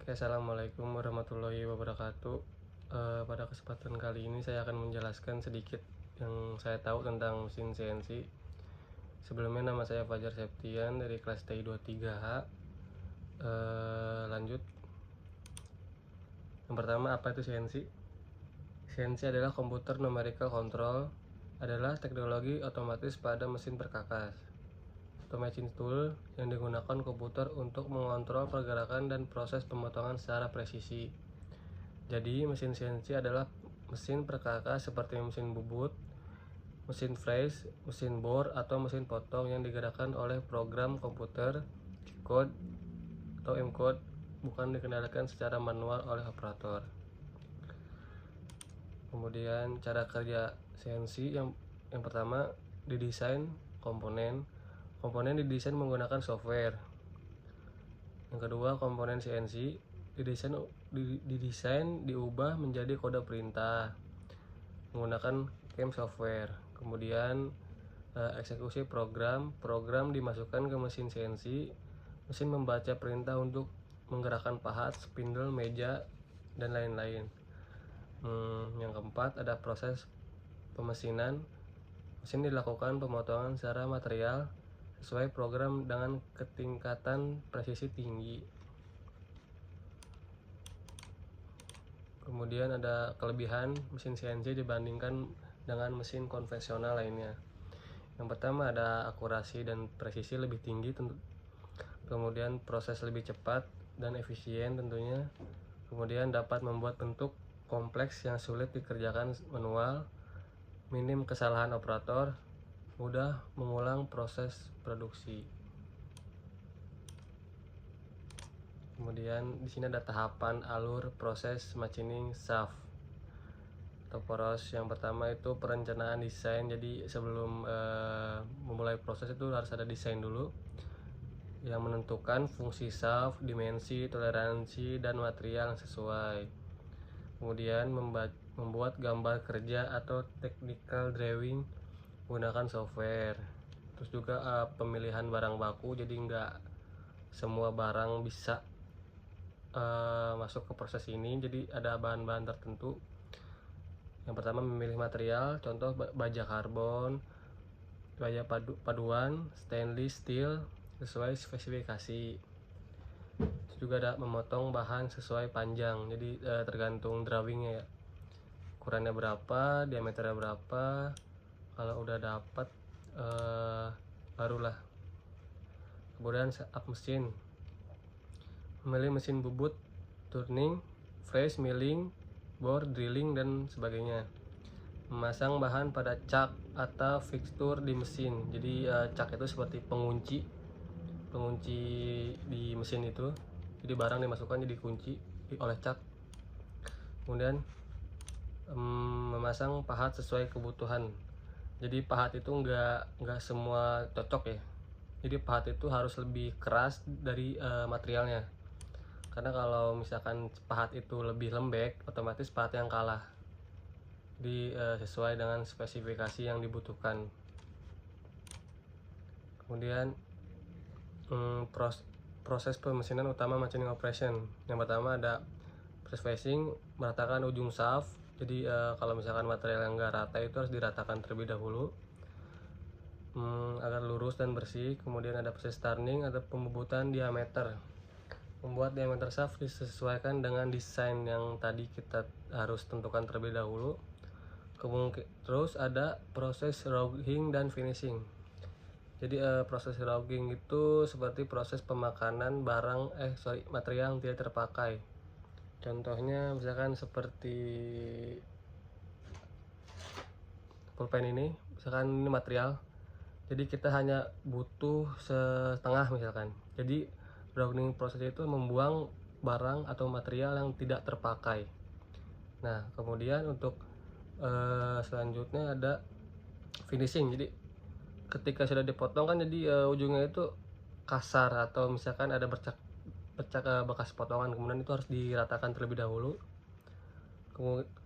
Oke, assalamualaikum warahmatullahi wabarakatuh. Pada kesempatan kali ini saya akan menjelaskan sedikit yang saya tahu tentang mesin CNC. Sebelumnya nama saya Fajar Septian dari kelas TI 23H. Lanjut. Yang pertama, apa itu CNC? CNC adalah Computer Numerical Control, adalah teknologi otomatis pada mesin perkakas. Automation tool yang digunakan komputer untuk mengontrol pergerakan dan proses pemotongan secara presisi. Jadi mesin CNC adalah mesin perkakas seperti mesin bubut, mesin freeze, mesin bor, atau mesin potong yang digerakkan oleh program komputer, G-code atau M-code, bukan dikendalikan secara manual oleh operator. Kemudian cara kerja CNC yang pertama, didesain komponen didesain menggunakan software. Yang kedua, komponen CNC didesain diubah menjadi kode perintah menggunakan CAM software. Kemudian eksekusi program dimasukkan ke mesin CNC. Mesin membaca perintah untuk menggerakkan pahat, spindle, meja, dan lain-lain. Yang keempat, ada proses pemesinan. Mesin dilakukan pemotongan secara material sesuai program dengan ketingkatan presisi tinggi. Kemudian ada kelebihan mesin CNC dibandingkan dengan mesin konvensional lainnya. Yang pertama, ada akurasi dan presisi lebih tinggi tentu. Kemudian proses lebih cepat dan efisien tentunya. Kemudian dapat membuat bentuk kompleks yang sulit dikerjakan manual. Minim kesalahan operator, mudah mengulang proses produksi. Kemudian di sini ada tahapan, alur, proses machining shaft atau poros. Yang pertama itu perencanaan desain. Jadi sebelum memulai proses itu harus ada desain dulu yang menentukan fungsi shaft, dimensi, toleransi, dan material yang sesuai. Kemudian membuat gambar kerja atau technical drawing menggunakan software. Terus juga pemilihan barang baku, jadi nggak semua barang bisa masuk ke proses ini, jadi ada bahan-bahan tertentu. Yang pertama, memilih material, contoh baja karbon, baja paduan, stainless steel sesuai spesifikasi. Terus juga ada memotong bahan sesuai panjang, jadi tergantung drawingnya ya, ukurannya berapa, diameternya berapa. Kalau udah dapat barulah. Kemudian setup mesin, memilih mesin bubut, turning, freeze, milling, bor, drilling, dan sebagainya. Memasang bahan pada cak atau fixture di mesin. Jadi cak itu seperti pengunci di mesin itu. Jadi barang dimasukkan jadi kunci oleh cak. Kemudian memasang pahat sesuai kebutuhan. Jadi pahat itu nggak semua cocok ya. Jadi pahat itu harus lebih keras dari materialnya. Karena kalau misalkan pahat itu lebih lembek, otomatis pahat yang kalah. Jadi sesuai dengan spesifikasi yang dibutuhkan. Kemudian proses pemesinan utama machining operation. Yang pertama ada press facing, meratakan ujung shaft. Jadi kalau misalkan material yang nggak rata itu harus diratakan terlebih dahulu agar lurus dan bersih. Kemudian ada proses turning atau pembubutan diameter. Membuat diameter shaft disesuaikan dengan desain yang tadi kita harus tentukan terlebih dahulu. Terus ada proses roughing dan finishing. Jadi proses roughing itu seperti proses pemakanan material yang tidak terpakai. Contohnya misalkan seperti pulpen ini, misalkan ini material, jadi kita hanya butuh setengah misalkan. Jadi roughing proses itu membuang barang atau material yang tidak terpakai. Nah, kemudian untuk selanjutnya ada finishing. Jadi ketika sudah dipotong kan jadi ujungnya itu kasar atau misalkan ada bercak bekas potongan, kemudian itu harus diratakan terlebih dahulu.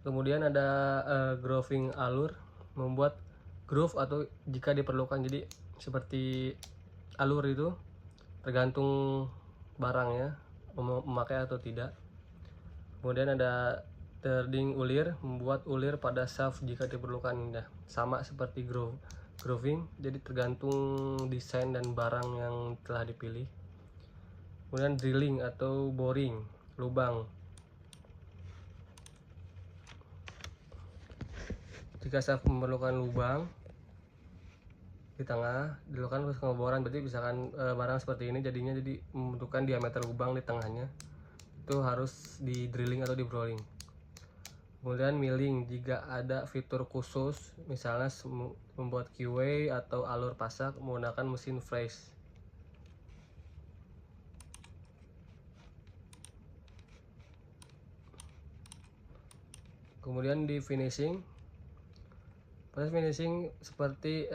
Kemudian ada grooving, alur, membuat groove atau jika diperlukan. Jadi seperti alur itu tergantung barangnya, memakai atau tidak. Kemudian ada threading ulir, membuat ulir pada shaft jika diperlukan. Nah, sama seperti grooving, jadi tergantung desain dan barang yang telah dipilih. Kemudian drilling atau boring, lubang. Jika shaft memerlukan lubang di tengah, dilakukan proses pengeboran. Berarti misalkan barang seperti ini jadinya jadi membutuhkan diameter lubang di tengahnya, itu harus di drilling atau di boring. Kemudian milling, jika ada fitur khusus, misalnya membuat keyway atau alur pasak menggunakan mesin fresh. Kemudian di finishing, proses finishing seperti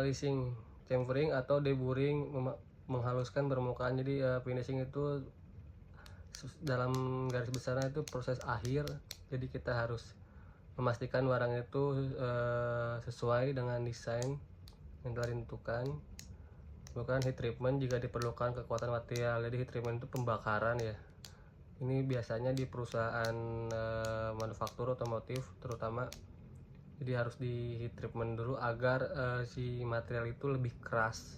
leasing, chamfering atau deburring, menghaluskan permukaan. Jadi finishing itu dalam garis besarnya itu proses akhir. Jadi kita harus memastikan barang itu sesuai dengan desain yang telah ditentukan. Kemudian heat treatment jika diperlukan kekuatan material. Jadi heat treatment itu pembakaran ya. Ini biasanya di perusahaan manufaktur otomotif terutama. Jadi harus di heat treatment dulu agar si material itu lebih keras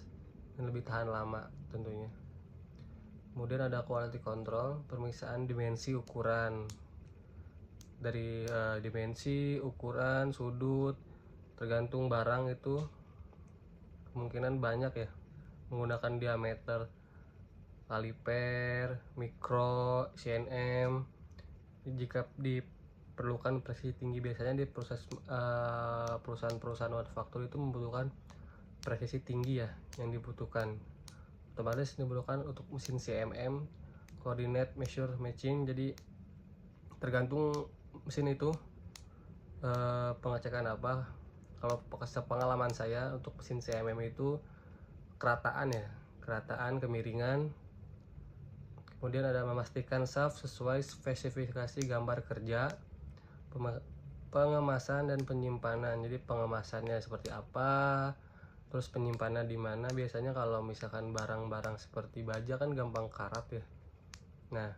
dan lebih tahan lama tentunya. Kemudian ada quality control, pemeriksaan dimensi ukuran. Dari dimensi, ukuran, sudut, tergantung barang itu kemungkinan banyak ya, menggunakan diameter, kaliper, mikro, cm. Jika diperlukan presisi tinggi, biasanya di perusahaan-perusahaan manufaktur itu membutuhkan presisi tinggi ya yang dibutuhkan. Otomatis diperlukan untuk mesin CMM, coordinate measure matching. Jadi tergantung mesin itu pengecekan apa. Kalau pengalaman saya untuk mesin CMM itu kerataan ya, kerataan, kemiringan. Kemudian ada memastikan shaft sesuai spesifikasi gambar kerja, pengemasan dan penyimpanan. Jadi pengemasannya seperti apa, terus penyimpanan di mana. Biasanya kalau misalkan barang-barang seperti baja kan gampang karat ya. Nah,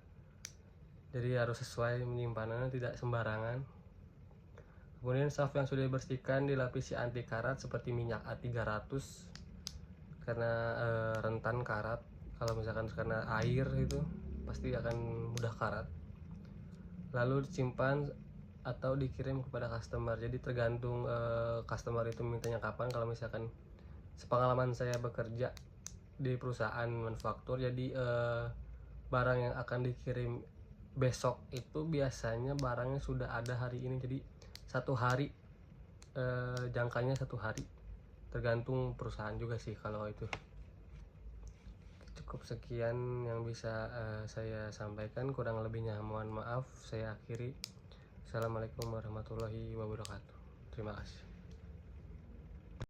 jadi harus sesuai penyimpanannya, tidak sembarangan. Kemudian shaft yang sudah dibersihkan dilapisi anti karat seperti minyak A300 karena rentan karat. Kalau misalkan karena air itu pasti akan mudah karat. Lalu disimpan atau dikirim kepada customer. Jadi tergantung customer itu mintanya kapan. Kalau misalkan sepengalaman saya bekerja di perusahaan manufaktur, jadi barang yang akan dikirim besok itu biasanya barangnya sudah ada hari ini. Jadi 1 hari, jangkanya 1 hari, tergantung perusahaan juga sih kalau itu. Cukup sekian yang bisa saya sampaikan, kurang lebihnya mohon maaf. Saya akhiri. Assalamualaikum warahmatullahi wabarakatuh. Terima kasih.